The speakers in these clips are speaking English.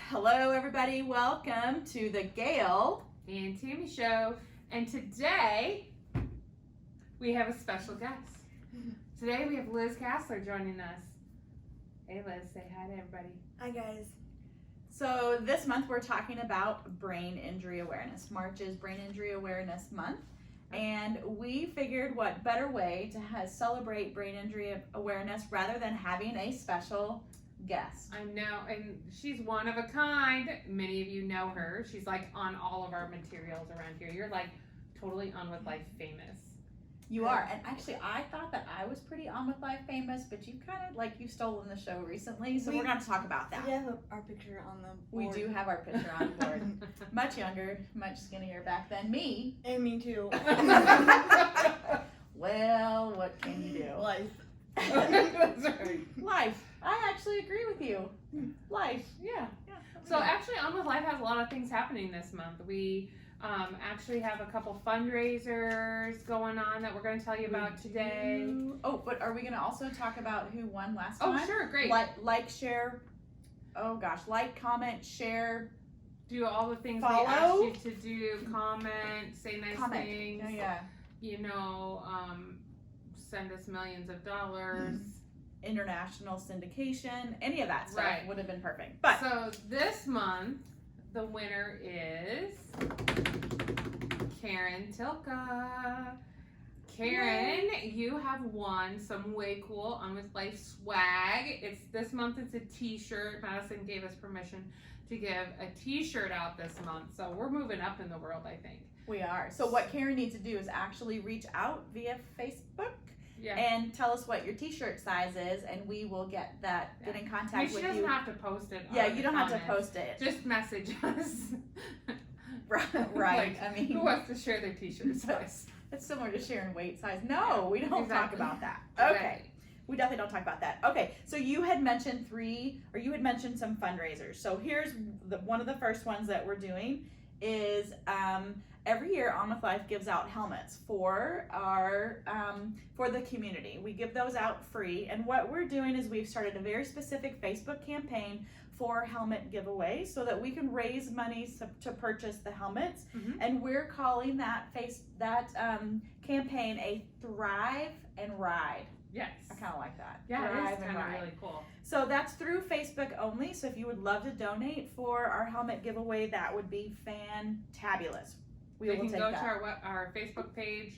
Hello, everybody. Welcome to the Gail and Tammy show. And today we have a special guest. Today we have Liz Kassler joining us. Hey, Liz, say hi to everybody. Hi, guys. So this month we're talking about brain injury awareness. March is Brain Injury Awareness Month. And we figured what better way to celebrate brain injury awareness rather than having a special guest. I know, and she's one of a kind. Many of you know her. She's like on all of our materials around here. You're like totally On With Life famous. You are, and actually I thought that I was pretty On With Life famous, but you kind of like you've stolen the show recently, so we're going to talk about that. We have our picture on the board. We do have our picture on the board. Much younger, much skinnier back then. Me. And me too. Well, what can you do? Life. That's right. Life. I actually agree with you. Life. Yeah. So actually, On With Life has a lot of things happening this month. We actually have a couple fundraisers going on that we're going to tell you about today. Oh, but are we going to also talk about who won last time? Oh, sure, great. Like, share. Oh gosh, like, comment, share. Do all the things Follow. we asked you to do. Comment, say nice things. Oh, yeah. You know, send us millions of dollars. International syndication, any of that stuff would have been perfect. But so this month, the winner is Karen Tilka. Karen, you have won some way cool On With Life swag. This month it's a t-shirt. Madison gave us permission to give a t-shirt out this month. So we're moving up in the world, I think. We are. So what Karen needs to do is actually reach out via Facebook. Yeah. And tell us what your t-shirt size is, and we will get in contact with you. She doesn't have to post it. Yeah, you don't have to post it. Just message us. Right. Like, I mean, who wants to share their t-shirt size? It's similar to sharing weight size. No, we don't talk about that. Okay. Exactly. We definitely don't talk about that. Okay, so you had mentioned some fundraisers. So here's one of the first ones that we're doing is every year On With Life gives out helmets for our for the community. We give those out free, and what we're doing is we've started a very specific Facebook campaign for helmet giveaway so that we can raise money to purchase the helmets. And we're calling that campaign a Thrive and Ride. Yes. I kind of like that. Yeah, Thrive it is kind of really cool. So that's through Facebook only. So if you would love to donate for our helmet giveaway, that would be fantabulous. You can go to our Facebook page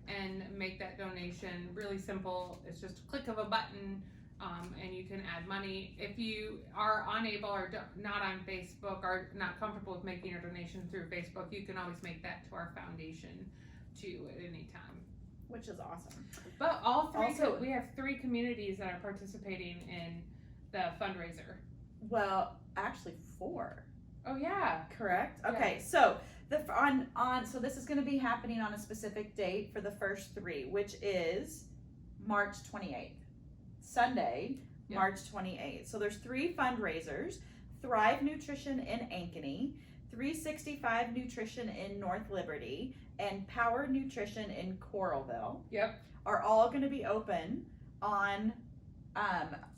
and make that donation. Really simple. It's just a click of a button, and you can add money. If you are unable or not on Facebook or not comfortable with making your donation through Facebook, you can always make that to our foundation too at any time. Which is awesome. But we have 3 communities that are participating in the fundraiser. Well, actually 4. Oh yeah. Correct? Okay, so so this is going to be happening on a specific date for the first 3, which is March 28th. Sunday, March 28th. So there's 3 fundraisers. Thrive Nutrition in Ankeny, 365 Nutrition in North Liberty, and Power Nutrition in Coralville. Yep. Are all going to be open on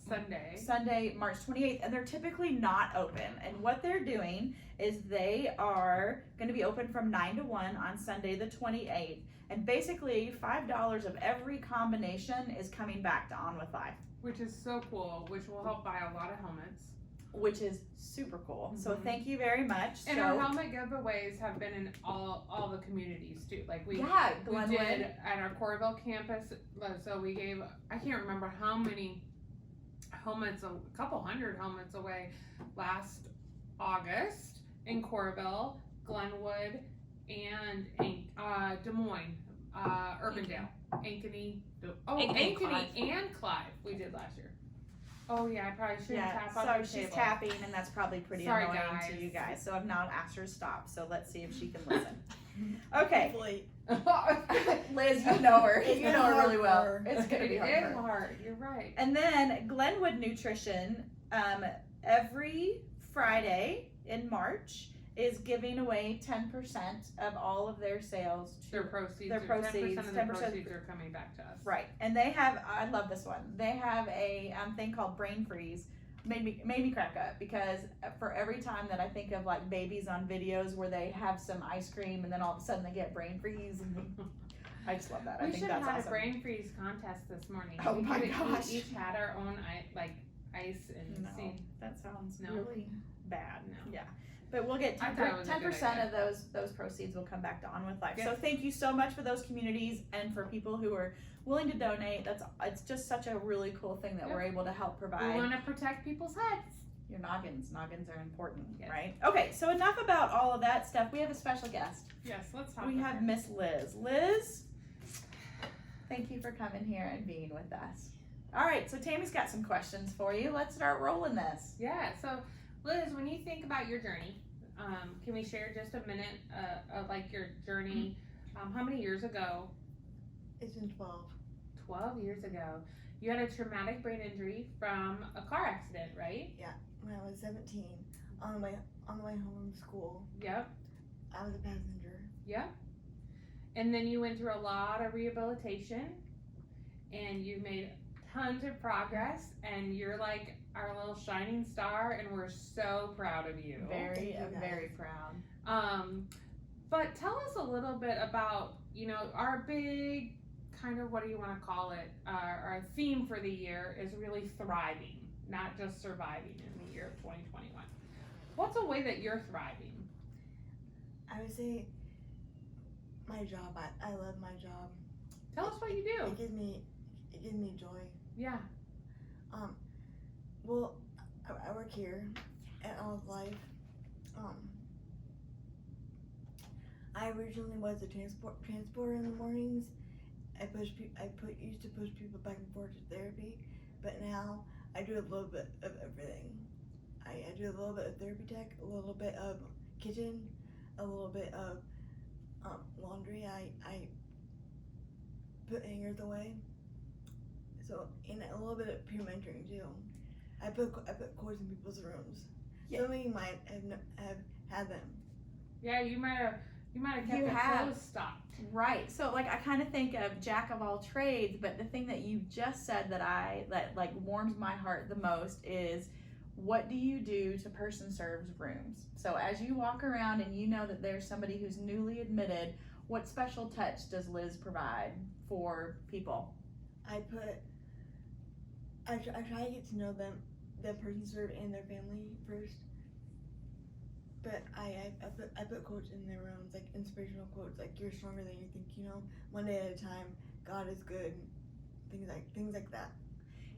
Sunday, March 28th, and they're typically not open. And what they're doing is they are going to be open from 9 to 1 on Sunday the 28th. And basically $5 of every combination is coming back to On With Life. Which is so cool, which will help buy a lot of helmets. Which is super cool. So thank you very much. And our helmet giveaways have been in all the communities too. Like we did at our Coralville campus. So we gave, I can't remember how many helmets, a couple hundred helmets away last August in Coralville, Glenwood, and Des Moines, Urbandale, Ankeny, Ankeny and Clive we did last year. Oh yeah, I probably shouldn't tap on the she's table. tapping, and that's probably pretty annoying to you guys. So I've now asked her to stop. So let's see if she can listen. Okay. Liz, you know her. You know her really well. It's going to be hard. It is hard. You're right. And then Glenwood Nutrition, every Friday in March, is giving away 10% of all of their sales. Their proceeds. 10% of the proceeds are coming back to us. Right. And they have, I love this one, they have a thing called Brain Freeze made me crack up, because for every time that I think of like babies on videos where they have some ice cream and then all of a sudden they get brain freeze, and I just love that. I think that's awesome. We should have had a brain freeze contest this morning. Oh my gosh. We each had our own ice and no, that sounds no. really bad. No. Yeah. But we'll get 10% of those proceeds will come back to On With Life. Yes. So thank you so much for those communities and for people who are willing to donate. It's just such a really cool thing that we're able to help provide. We want to protect people's heads. Your noggins are important, right? Okay, so enough about all of that stuff. We have a special guest. Yes, let's talk. We have Miss Liz. Liz, thank you for coming here and being with us. All right, so Tammy's got some questions for you. Let's start rolling this. Yeah, so Liz, when you think about your journey, can we share just a minute of like your journey? How many years ago? It's been 12. 12 years ago. You had a traumatic brain injury from a car accident, right? Yeah, when I was 17, on the way home from school. Yep. I was a passenger. Yep. And then you went through a lot of rehabilitation, and you made tons of progress, and you're like our little shining star, and we're so proud of you. Very proud. But tell us a little bit about, our big kind of, what do you want to call it? Our theme for the year is really thriving, not just surviving in the year of 2021. What's a way that you're thriving? I would say my job. I love my job. Tell us what you do. It gives me joy. Yeah. Well, I work here at On With Life. I originally was a transporter in the mornings. Used to push people back and forth to therapy, but now I do a little bit of everything. I do a little bit of therapy tech, a little bit of kitchen, a little bit of laundry. I put hangers away. So, and a little bit of peer mentoring too. I put quotes in people's rooms. Yeah. Some of you might have had them. Yeah, you might have kept your clothes stocked. Right. So like I kind of think of jack of all trades, but the thing that you just said that like warms my heart the most is, what do you do to person serves rooms? So as you walk around and you know that there's somebody who's newly admitted, what special touch does Liz provide for people? I try to get to know the person served and their family first. But I put quotes in their rooms, like inspirational quotes, like you're stronger than you think, one day at a time, God is good, things like that.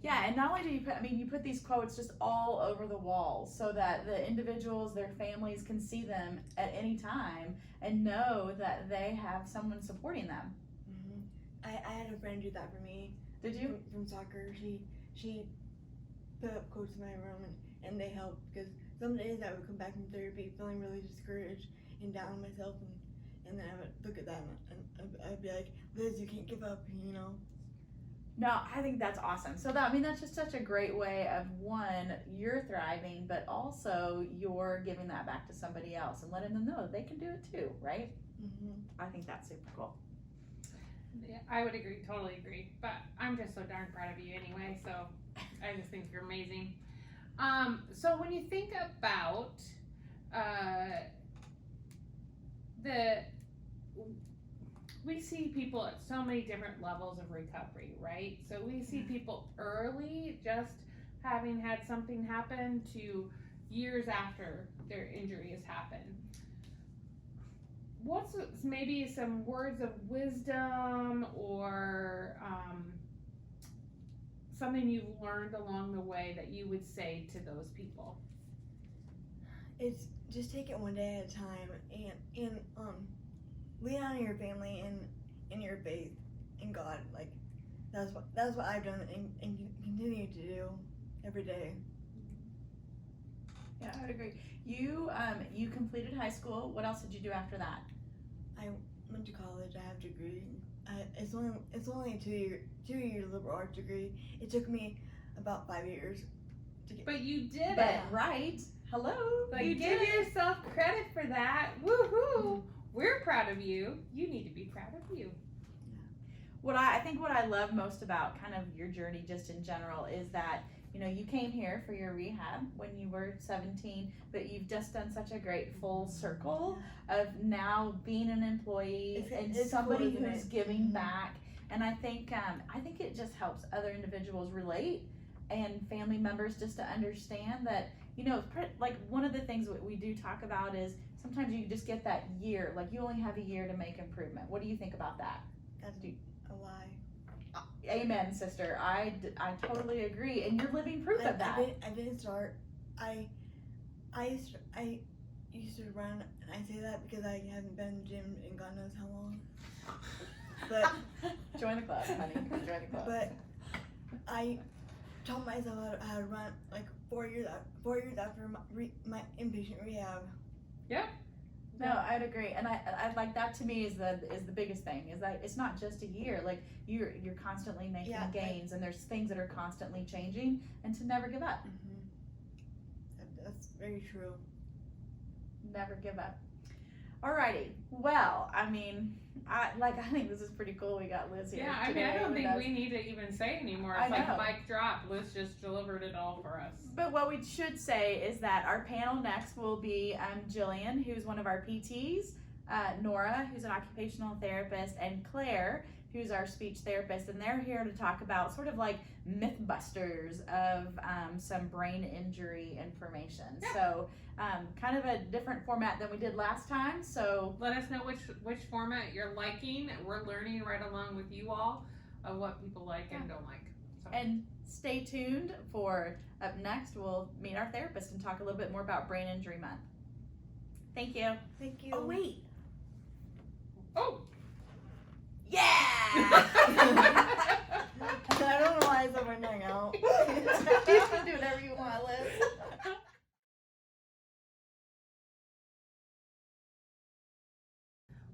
Yeah, and not only do you put these quotes just all over the walls so that the individuals, their families can see them at any time and know that they have someone supporting them. Mm-hmm. I had a friend do that for me. Did you? From soccer, she put up quotes in my room and they helped, because some days I would come back from therapy feeling really discouraged and down on myself, and then I would look at that and I'd be like, Liz, you can't give up, No, I think that's awesome. So that's just such a great way of, one, you're thriving, but also you're giving that back to somebody else and letting them know that they can do it too, right? Mm-hmm. I think that's super cool. Yeah, I would agree, totally agree. But I'm just so darn proud of you anyway, so I just think you're amazing. So when you think about we see people at so many different levels of recovery, right? So we see people early, just having had something happen, to years after their injury has happened. What's maybe some words of wisdom or something you've learned along the way that you would say to those people? It's just take it one day at a time, and lean on your family and your faith in God. Like that's what I've done and continue to do every day. Yeah, I would agree. You completed high school. What else did you do after that? I went to college. I have a degree. It's only a two-year liberal arts degree. It took me about 5 years to get. But you did but, it, right? Hello. But you give yourself credit for that. Woohoo! We're proud of you. You need to be proud of you. I think what I love most about kind of your journey just in general is that you know, you came here for your rehab when you were 17, but you've just done such a great full circle of now being an employee and somebody cool, who's giving back. And I think it just helps other individuals relate and family members just to understand that, you know, like one of the things we do talk about is sometimes you just get that year, like you only have a year to make improvement. What do you think about that? That's a lie. Amen, sister. I totally agree, and you're living proof of that. I didn't start. I used to run, and I say that because I haven't been in the gym in God knows how long. But join the club, honey. Join the club. But I taught myself how to run like 4 years after my inpatient rehab. Yeah. No, I'd agree, and I like that. To me is the biggest thing is that it's not just a year. Like you're constantly making gains, and there's things that are constantly changing, and to never give up. That's very true. Never give up. Alrighty. Well, I mean, I think this is pretty cool. We got Liz here. Yeah, I mean, I don't think we need to even say anymore. It's like a mic drop. Liz just delivered it all for us. But what we should say is that our panel next will be Jillian, who's one of our PTs, Nora, who's an occupational therapist, and Claire, who's our speech therapist, and they're here to talk about sort of like mythbusters of some brain injury information. Yeah. So kind of a different format than we did last time. So let us know which format you're liking. We're learning right along with you all of what people like and don't like. So. And stay tuned for up next. We'll meet our therapist and talk a little bit more about Brain Injury Month. Thank you. Thank you. Oh, wait. Oh. Yeah! I don't know why I said we're hanging out. You can do whatever you want, Liz.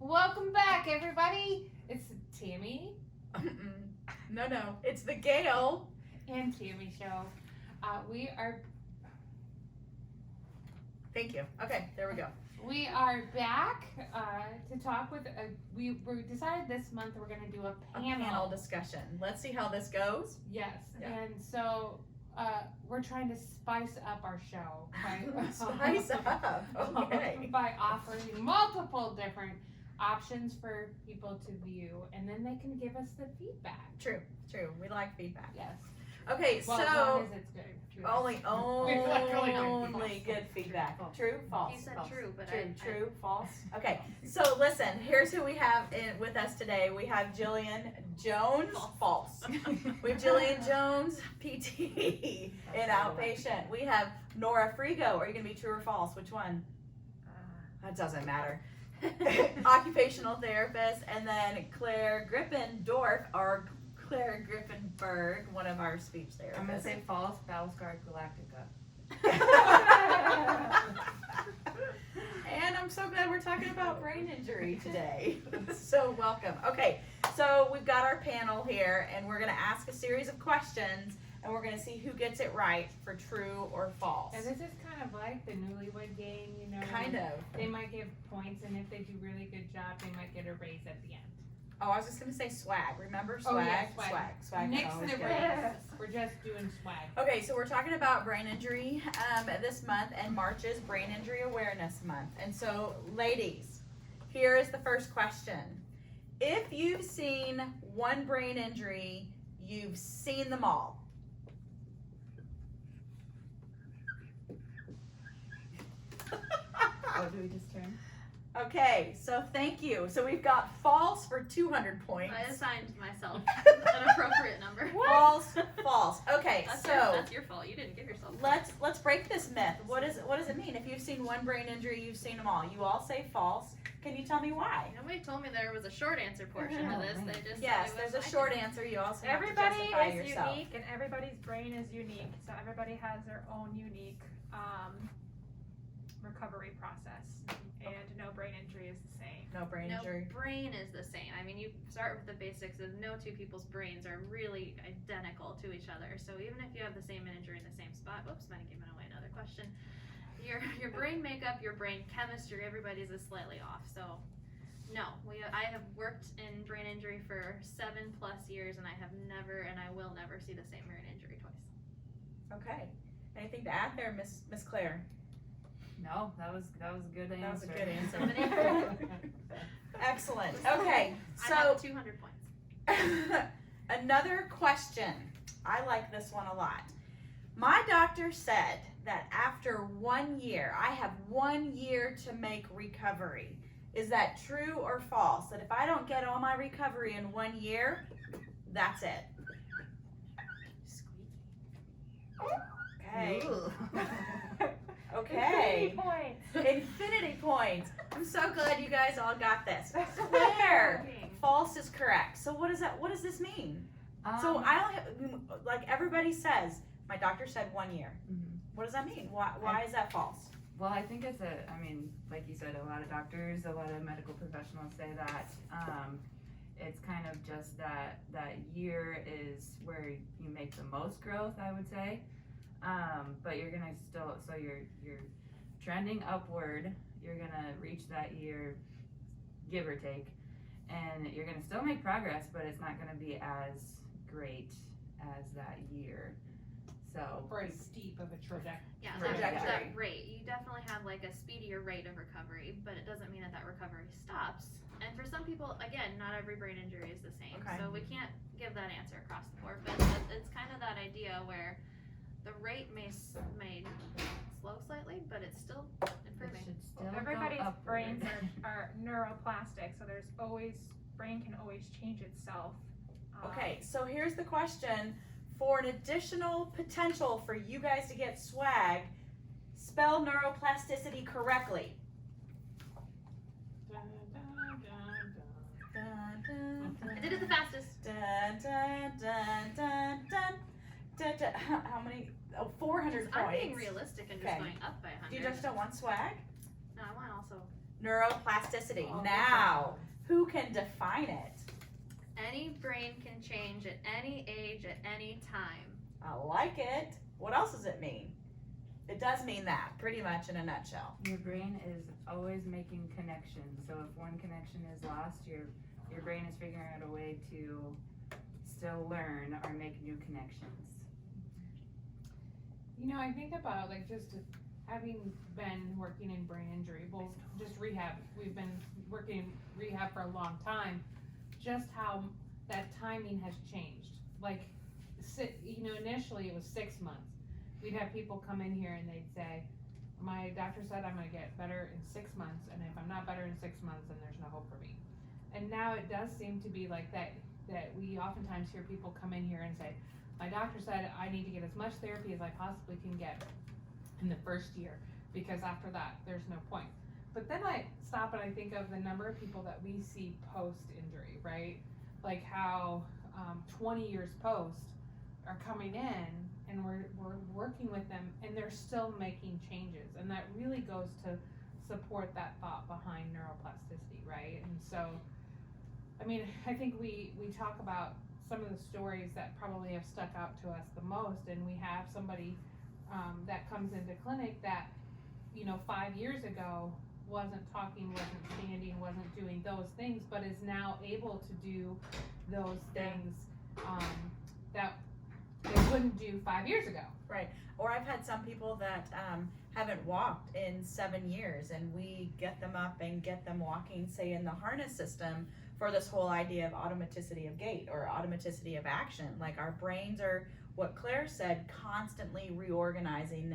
Welcome back, everybody. It's Tammy. No. It's the Gail and Tammy show. We are. Thank you. Okay, there we go. We are back to talk with. We decided this month we're going to do a panel discussion. Let's see how this goes. Yes, yeah. And so we're trying to spice up our show. Spice up. Okay. By offering multiple different options for people to view, and then they can give us the feedback. True. We like feedback. Yes. Okay, well, so as long as it's good. only good feedback. True, false. You said false. true, but true, false. Okay, so listen. Here's who we have with us today. We have Jillian Jones. False. We have Jillian Jones, PT in outpatient. We have Nora Frigo. Are you going to be true or false? Which one? That doesn't matter. Occupational therapist, and then Claire Griffendorf, or Claire Griffenberg, one of our speech therapists. I'm going to say false, Battlescar Galactica. And I'm so glad we're talking about brain injury today. So welcome. Okay, so we've got our panel here, and we're going to ask a series of questions, and we're going to see who gets it right for true or false. And this is kind of like the newlywed game, you know. Kind of. They might give points, and if they do really good job, they might get a raise at the end. Oh, I was just going to say swag. Remember swag? Oh, yeah, Swag. Nix the raise. We're just doing swag. Okay, so we're talking about brain injury this month, and March is Brain Injury Awareness Month. And so, ladies, here is the first question. If you've seen one brain injury, you've seen them all. Oh, do we just turn? Okay, so thank you. So we've got false for 200 points. I assigned myself an appropriate number. False. Okay, that's your fault. You didn't give yourself. Let's break this myth. What does it mean? If you've seen one brain injury, you've seen them all. You all say false. Can you tell me why? Nobody told me there was a short answer portion to this. They just there's a short answer. You also have everybody to justify is yourself. unique, and everybody's brain is unique. So everybody has their own unique recovery process, and no brain injury is the same. No brain injury. Brain is the same. I mean, you start with the basics of no two people's brains are really identical to each other. So even if you have the same injury in the same spot, whoops, might have given away another question. Your brain makeup, your brain chemistry, everybody's is slightly off. So no, I have worked in brain injury for 7+ years, and I have never, and I will never see the same brain injury twice. Okay. Anything to add there, Miss Claire? No, that was a good That was a answer. good answer. Excellent. Okay, I so have 200 points. another question. I like this one a lot. My doctor said that after 1 year, I have 1 year to make recovery. Is that true or false? That if I don't get all my recovery in 1 year, that's it. Okay. Okay. Infinity points. Infinity points. I'm so glad you guys all got this. Claire, false is correct. So what does this mean? So I don't have, like everybody says, my doctor said 1 year. Mhm. What does that mean? Why is that false? Well, I think like you said, a lot of doctors, a lot of medical professionals say that it's kind of just that year is where you make the most growth, I would say. But you're gonna still, so you're trending upward. You're gonna reach that year, give or take, and you're gonna still make progress, but it's not gonna be as great as that year. So For as steep of a trajectory. Yeah, Trajectory. that rate. You definitely have like a speedier rate of recovery, but it doesn't mean that recovery stops. And for some people, again, not every brain injury is the same. Okay. So we can't give that answer across the board, but it's kind of that idea where the rate may slow slightly, but it's still it improving. should still Everybody's go upward. brains are neuroplastic, so there's always, brain can always change itself. Okay, so here's the question. For an additional potential for you guys to get swag, spell neuroplasticity correctly. I did it the fastest. Dun, dun, dun, dun, dun, dun, dun. How many? Oh, 400 points. I'm being realistic and just Okay. going up by 100. You just don't want swag? No, I want also Neuroplasticity. Oh, good Now, who can define it? any brain can change at any age at any time. I like it. What else does it mean? It does mean that, pretty much in a nutshell. Your brain is always making connections. So if one connection is lost, your brain is figuring out a way to still learn or make new connections. You know, I think about like just having been working in brain injury, well, just rehab. We've been working in rehab for a long time. Just how that timing has changed. Like, initially it was 6 months. We'd have people come in here and they'd say, my doctor said I'm gonna get better in 6 months, and if I'm not better in 6 months, then there's no hope for me. And now it does seem to be like that we oftentimes hear people come in here and say, my doctor said I need to get as much therapy as I possibly can get in the first year, because after that, there's no point. But then I stop and I think of the number of people that we see post-injury, right? Like how 20 years post are coming in and we're working with them and they're still making changes. And that really goes to support that thought behind neuroplasticity, right? And so, I mean, I think we talk about some of the stories that probably have stuck out to us the most, and we have somebody that comes into clinic that, 5 years ago wasn't talking, wasn't standing, wasn't doing those things, but is now able to do those things that they wouldn't do 5 years ago. Right. Or I've had some people that haven't walked in 7 years, and we get them up and get them walking, say in the harness system, for this whole idea of automaticity of gait or automaticity of action. Like our brains are, what Claire said, constantly reorganizing,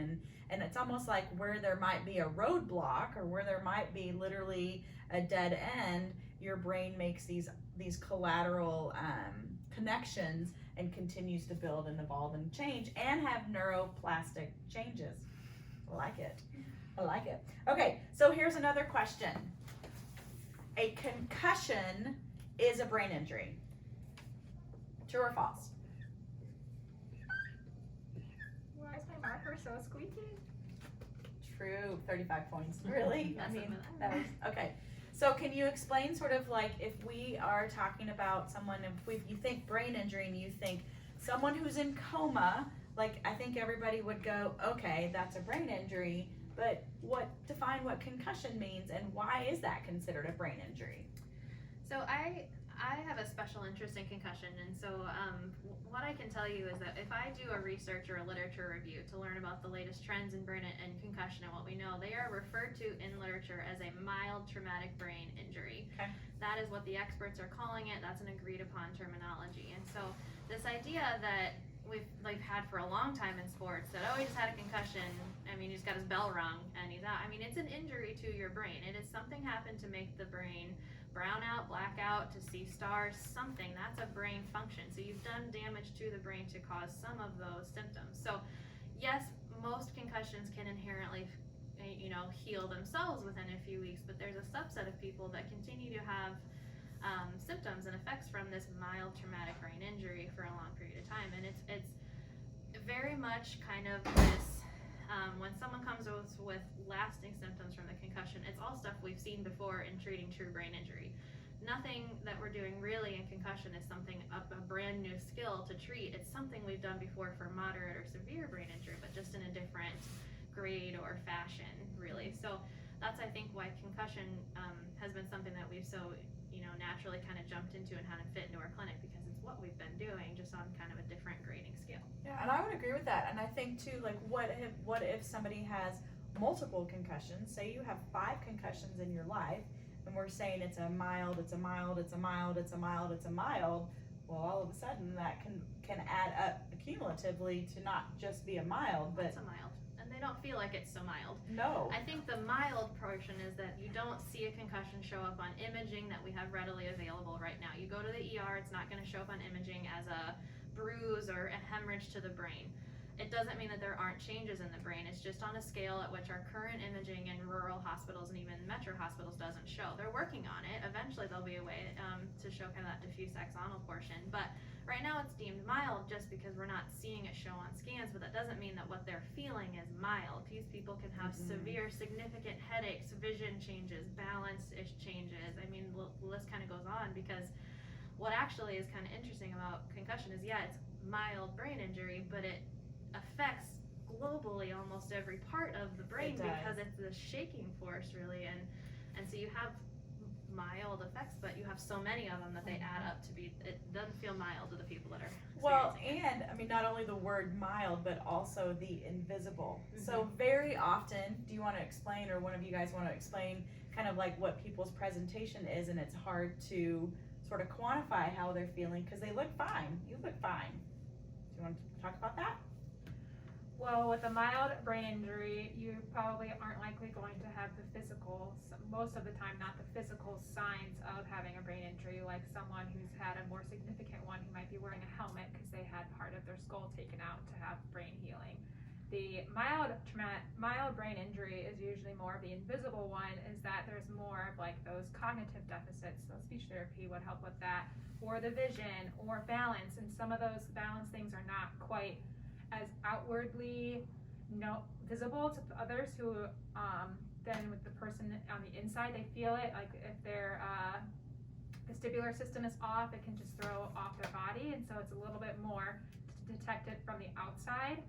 and it's almost like where there might be a roadblock or where there might be literally a dead end, your brain makes these collateral connections and continues to build and evolve and change and have neuroplastic changes. I like it. I like it. Okay, so here's another question. A concussion is a brain injury. True or false? Why is my marker so squeaky? True, 35 points. Really? I That's mean, a- that was, okay. So can you explain sort of like if we are talking about someone, if you think brain injury and you think someone who's in coma, like I think everybody would go, okay, that's a brain injury, but define what concussion means and why is that considered a brain injury? So I I have a special interest in concussion, and so what I can tell you is that if I do a research or a literature review to learn about the latest trends in brain and concussion and what we know, they are referred to in literature as a mild traumatic brain injury. Okay. That is what the experts are calling it. That's an agreed upon terminology. And so this idea that we've had for a long time in sports that, oh, he just had a concussion, I mean, he's got his bell rung and he's out. I mean, it's an injury to your brain. It is something happened to make the brain brown out, black out, to see stars, something. That's a brain function. So you've done damage to the brain to cause some of those symptoms. So yes, most concussions can inherently, heal themselves within a few weeks, but there's a subset of people that continue to have symptoms and effects from this mild traumatic brain injury for a long period of time. And it's very much kind of this, when someone comes with lasting symptoms from the concussion, it's all stuff we've seen before in treating true brain injury. Nothing that we're doing really in concussion is something, a brand new skill to treat. It's something we've done before for moderate or severe brain injury, but just in a different grade or fashion, really. So that's, I think, why concussion has been something that we've so, naturally kind of jumped into and had it fit into our clinic, because it's what we've been doing, just on kind of a different grading scale. Yeah, and I would agree with that. And I think too, like, what if somebody has multiple concussions? Say you have 5 concussions in your life, and we're saying it's a mild, it's a mild, it's a mild, it's a mild, it's a mild. Well, all of a sudden that can add up cumulatively to not just be a mild, but it's a mild. They don't feel like it's so mild. No. I think the mild portion is that you don't see a concussion show up on imaging that we have readily available right now. You go to the ER, it's not going to show up on imaging as a bruise or a hemorrhage to the brain. It doesn't mean that there aren't changes in the brain. It's just on a scale at which our current imaging in rural hospitals and even metro hospitals doesn't show. They're working on it. Eventually there'll be a way to show kind of that diffuse axonal portion. But right now it's deemed mild just because we're not seeing it show on scans, but that doesn't mean that what they're feeling is mild. These people can have severe, significant headaches, vision changes, balance changes. I mean, the list kind of goes on, because what actually is kind of interesting about concussion is, yeah, it's mild brain injury, but it affects globally almost every part of the brain, because it's the shaking force, really. And so you have mild effects, but you have so many of them that they add up to be, it doesn't feel mild to the people that are and I mean, not only the word mild, but also the invisible. So very often, do you want to explain, or one of you guys want to explain kind of like what people's presentation is, and it's hard to sort of quantify how they're feeling because they look fine. You look fine. Do you want to talk about that? Well, with a mild brain injury, you probably aren't likely going to have the physical, most of the time, not the physical signs of having a brain injury, like someone who's had a more significant one who might be wearing a helmet because they had part of their skull taken out to have brain healing. The mild brain injury is usually more of the invisible one, is that there's more of like those cognitive deficits, so speech therapy would help with that, or the vision, or balance, and some of those balance things are not quite as outwardly visible to others who then with the person on the inside, they feel it, like if their vestibular system is off, it can just throw off their body, and so it's a little bit more to detect it from the outside.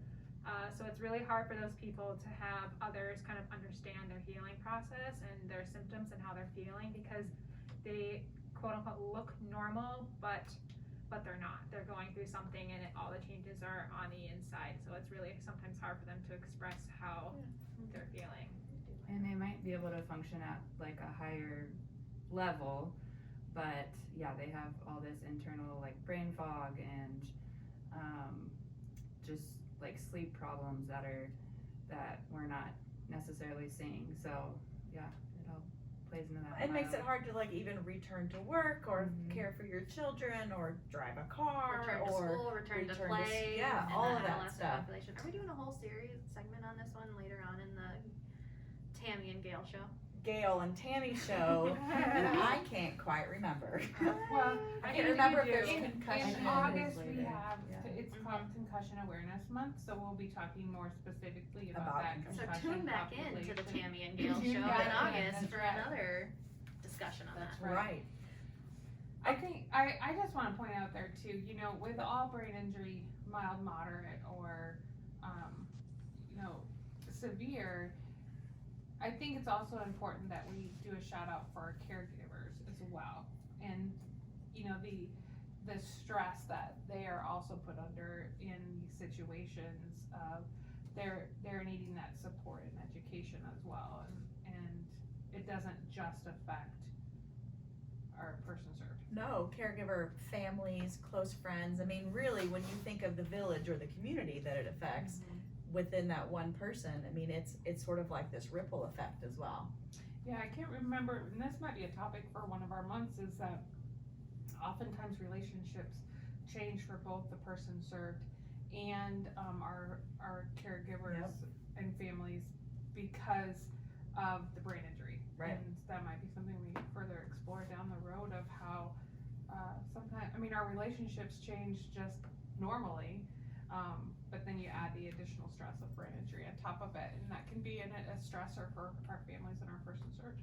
So it's really hard for those people to have others kind of understand their healing process and their symptoms and how they're feeling, because they quote unquote look normal, but they're not. They're going through something, and all the changes are on the inside. So it's really sometimes hard for them to express how they're feeling. And they might be able to function at like a higher level, but yeah, they have all this internal like brain fog and just like sleep problems that we're not necessarily seeing. So yeah, it all plays into that. It makes it hard to like even return to work or care for your children or drive a car return to school, return to play, yeah, and all the of that adolescent stuff. population. Are we doing a whole segment on this one later on in the Tammy and Gail show? Gail and Tammy show, and I can't quite remember. Well, I can't remember if there's concussion. In August we later. have, it's called Concussion Awareness Month, so we'll be talking more specifically about that So concussion tune back in to the population. Tammy and Gail show in August for another discussion on that. Right. I think, I just wanna point out there too, with all brain injury, mild, moderate, or, severe, I think it's also important that we do a shout out for our caregivers as well. And you know, the stress that they are also put under in these situations of they're needing that support and education as well, and it doesn't just affect our person served. No, caregiver, families, close friends. I mean, really, when you think of the village or the community that it affects within that one person, I mean, it's sort of like this ripple effect as well. Yeah, I can't remember, and this might be a topic for one of our months, is that oftentimes relationships change for both the person served and our caregivers and families because of the brain injury. Right. And that might be something we further explore down the road of how sometimes, I mean, our relationships change just normally, but then you add the additional stress of brain injury on top of it, and that can be a stressor for our families and our person served.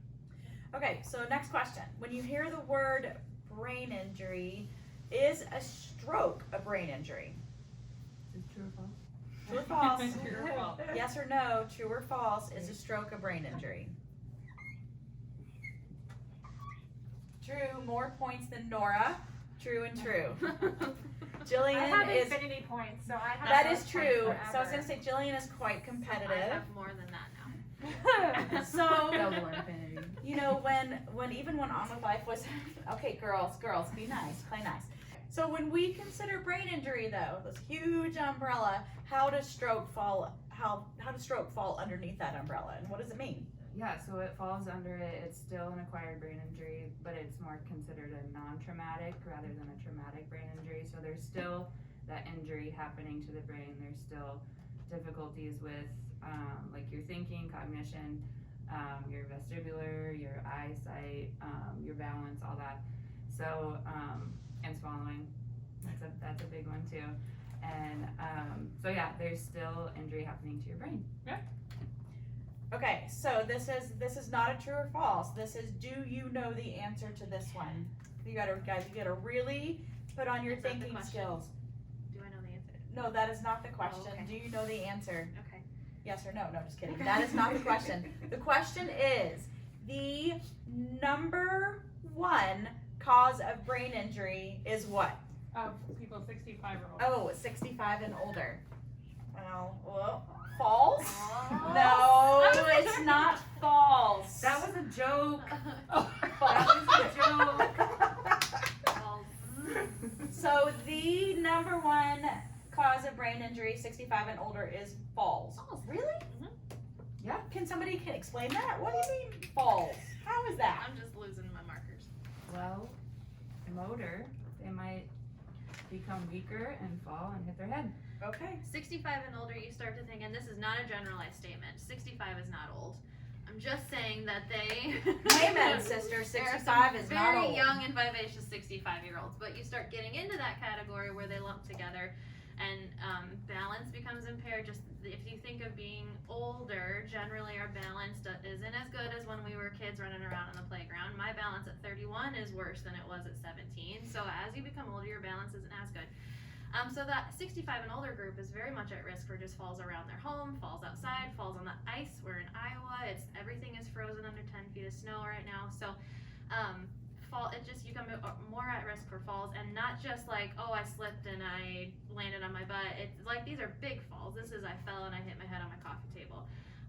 Okay, so next question. When you hear the word brain injury, is a stroke a brain injury? Is it true or false? True or false? True or false? Yes or no, true or false, is a stroke a brain injury? True, more points than Nora. True and true. Jillian I have is, infinity points, so I have that those is true. points So I was forever. gonna say Jillian is quite I competitive. have more than that now. So, Double infinity. you know, when even when On With Life was, okay, girls, be nice, play nice. So when we consider brain injury though, this huge umbrella, how does stroke fall underneath that umbrella, and what does it mean? Yeah, so it falls under it. It's still an acquired brain injury, but it's more considered a non-traumatic rather than a traumatic brain injury. So there's still that injury happening to the brain. There's still difficulties with like your thinking, cognition, your vestibular, your eyesight, your balance, all that. So and swallowing, that's a big one too. And so yeah, there's still injury happening to your brain. Okay, so this is not a true or false. This is, do you know the answer to this one? You gotta really put on your Is that the thinking question? skills. Do I know the answer? No, that is not the question. okay. Do you know the answer? Okay. Yes or no? No, just kidding. That is not the question. The question is, the number one cause of brain injury is what? Of people 65 or older. Oh, 65 and older. Well, false? Oh. No, it's not false. That was a joke. False. That was a joke. Well, So the number one cause of brain injury, 65 and older, is falls. Falls. Really? Mhm. Yeah. Can somebody explain that? What do you mean falls? How is that? I'm just losing my markers. Well, motor, they might become weaker and fall and hit their head. Okay. 65 and older, you start to think, and this is not a generalized statement, 65 is not old. I'm just saying that they... Amen, sister. There are 65 some is not very old. young and vivacious 65-year-olds, but you start getting into that category where they lump together and balance becomes impaired. Just if you think of being older, generally our balance isn't as good as when we were kids running around on the playground. My balance at 31 is worse than it was at 17. So as you become older, your balance isn't as good. So that 65 and older group is very much at risk for just falls around their home, falls outside, falls on the ice. We're in Iowa. Everything is frozen under 10 feet of snow right now. So you come more at risk for falls, and not just like, oh, I slipped and I landed on my butt. It's like, these are big falls. This is, I fell and I hit my head on my coffee table.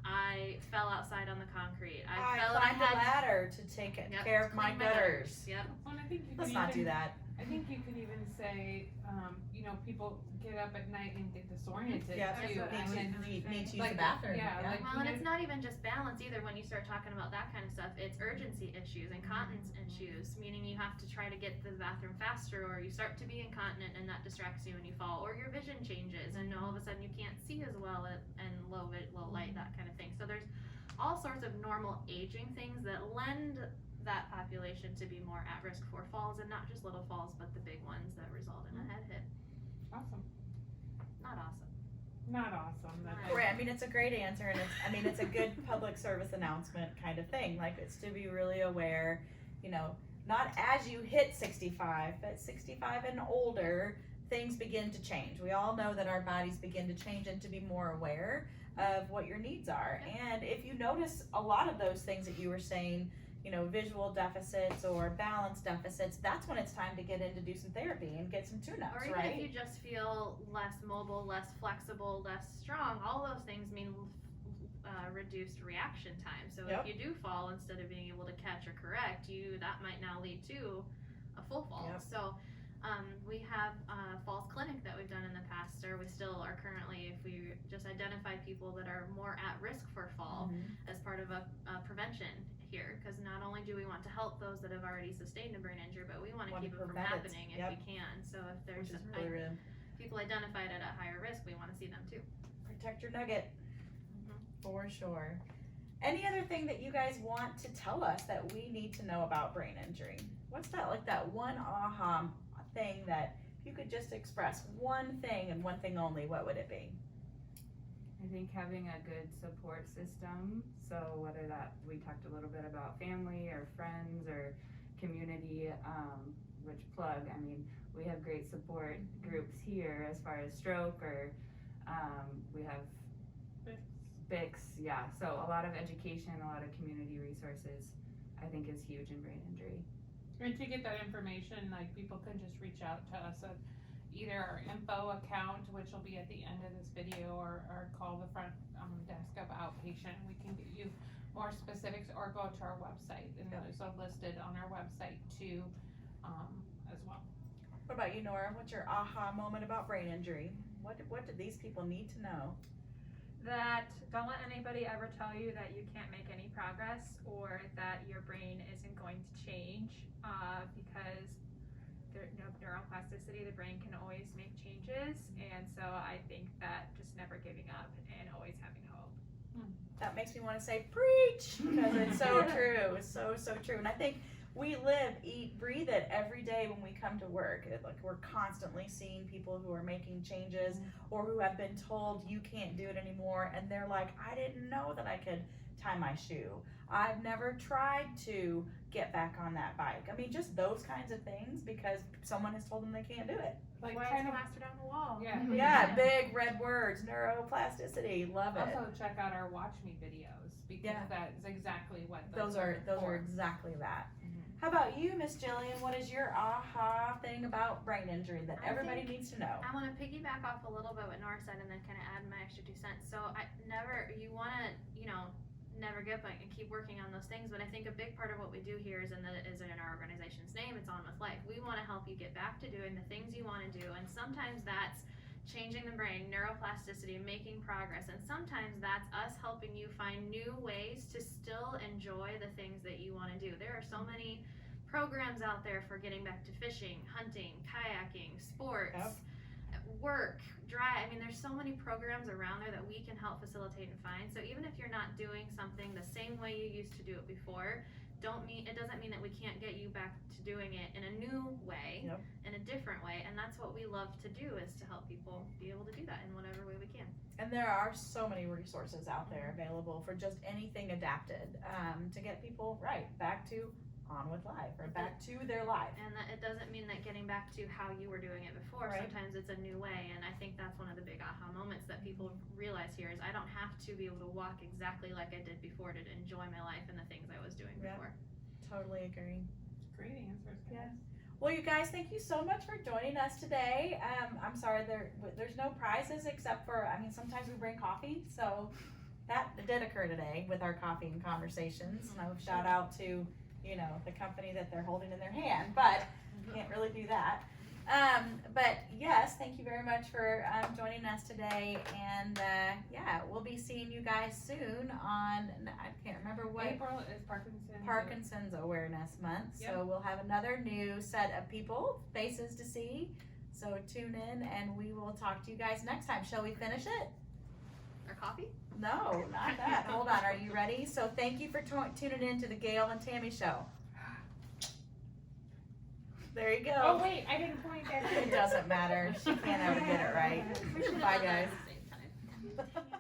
I fell outside on the concrete. I fell and I climbed a had ladder to take care of my clean gutters. Yep. Well, and I think you Let's could not do even- that. I think you could even say, people get up at night and get disoriented Yeah, too. need to use Like, the bathroom. yeah, like- Well, and it's not even just balance either when you start talking about that kind of stuff. It's urgency issues, incontinence issues, meaning you have to try to get to the bathroom faster, or you start to be incontinent and that distracts you when you fall, or your vision changes and all of a sudden you can't see as well and low light, that kind of thing. So there's all sorts of normal aging things that lend that population to be more at risk for falls, and not just little falls, but the big ones that result in a head hit. Awesome. Not awesome. Not awesome. That's Right. I mean, it's a great answer, and it's a good public service announcement kind of thing. Like, it's to be really aware, not as you hit 65, but 65 and older, things begin to change. We all know that our bodies begin to change, and to be more aware of what your needs are. And if you notice a lot of those things that you were saying, visual deficits or balance deficits, that's when it's time to get in to do some therapy and get some tune-ups, Or even right? if you just feel less mobile, less flexible, less strong, all those things mean reduced reaction time. So Yep. if you do fall, instead of being able to catch or correct, that might now lead to a full fall. Yep. So we have a falls clinic that we've done in the past, or we still are currently, if we just identify people that are more at risk for fall Mhm. as part of a prevention here, because not only do we want to help those that have already sustained a brain injury, but we want to Want to keep it from prevent it. happening if Yep. we can. So if there's Which is really good. people identified at a higher risk, we want to see them too. Protect your nugget. Mhm. For sure. Any other thing that you guys want to tell us that we need to know about brain injury? What's that one aha thing that if you could just express one thing and one thing only, what would it be? I think having a good support system, so whether that, we talked a little bit about family or friends or community, which plug, I mean, we have great support groups here as far as stroke or we have BICS, yeah, so a lot of education, a lot of community resources I think is huge in brain injury. And to get that information, like people can just reach out to us at either our info account, which will be at the end of this video, or call the front desk of outpatient. We can get you more specifics, or go to our website, and those are listed on our website too, as well. What about you, Nora? What's your aha moment about brain injury? What do these people need to know? That don't let anybody ever tell you that you can't make any progress or that your brain isn't going to change, because neuroplasticity, the brain can always make changes, and so I think that just never giving up and always having hope. That makes me want to say preach, because it's so true. It's so true. And I think we live, eat, breathe it every day when we come to work. We're constantly seeing people who are making changes or who have been told you can't do it anymore, and they're like, I didn't know that I could tie my shoe. I've never tried to get back on that bike. I mean, just those kinds of things because someone has told them they can't do it. Like Why kind is of, plaster down the wall? yeah. Yeah, big red words, neuroplasticity, love it. Also check out our Watch Me videos, because that is exactly what Those are for. exactly that. Mhm. How about you, Miss Jillian? What is your aha thing about brain injury that I everybody think needs to know? I want to piggyback off a little bit what Nora said, and then kind of add my extra 2 cents. So you want to, never give up and keep working on those things. But I think a big part of what we do here is in our organization's name. It's On With Life. We want to help you get back to doing the things you want to do, and sometimes that's changing the brain, neuroplasticity, making progress, and sometimes that's us helping you find new ways to still enjoy the things that you want to do. There are so many programs out there for getting back to fishing, hunting, kayaking, sports, work, drive. I mean, there's so many programs around there that we can help facilitate and find. So even if you're not doing something the same way you used to do it before, it doesn't mean that we can't get you back to doing it in a new way, in a different way. And that's what we love to do, is to help people be able to do that in whatever way we can. And there are so many resources out there available for just anything adapted to get people back to On With Life, or back to their life. And that it doesn't mean that getting back to how you were doing it before. Right. Sometimes it's a new way, and I think that's one of the big aha moments that people realize here is I don't have to be able to walk exactly like I did before to enjoy my life and the things I was doing before. Totally agree. Great answers, guys. Well, you guys, thank you so much for joining us today. I'm sorry there's no prizes except for, sometimes we bring coffee, so that did occur today with our coffee and conversations. So shout out to the company that they're holding in their hand, but can't really do that. But yes, thank you very much for joining us today, and we'll be seeing you guys soon on, I can't remember what. April is Parkinson's Awareness Month, so we'll have another new set of faces to see, so tune in, and we will talk to you guys next time. Shall we finish it? Or coffee? No, not that. Hold on, are you ready? So thank you for tuning in to the Gail and Tammy show. There you go. Oh wait, I didn't point that. It doesn't matter. She can't ever get it right. Bye, guys. At the same time.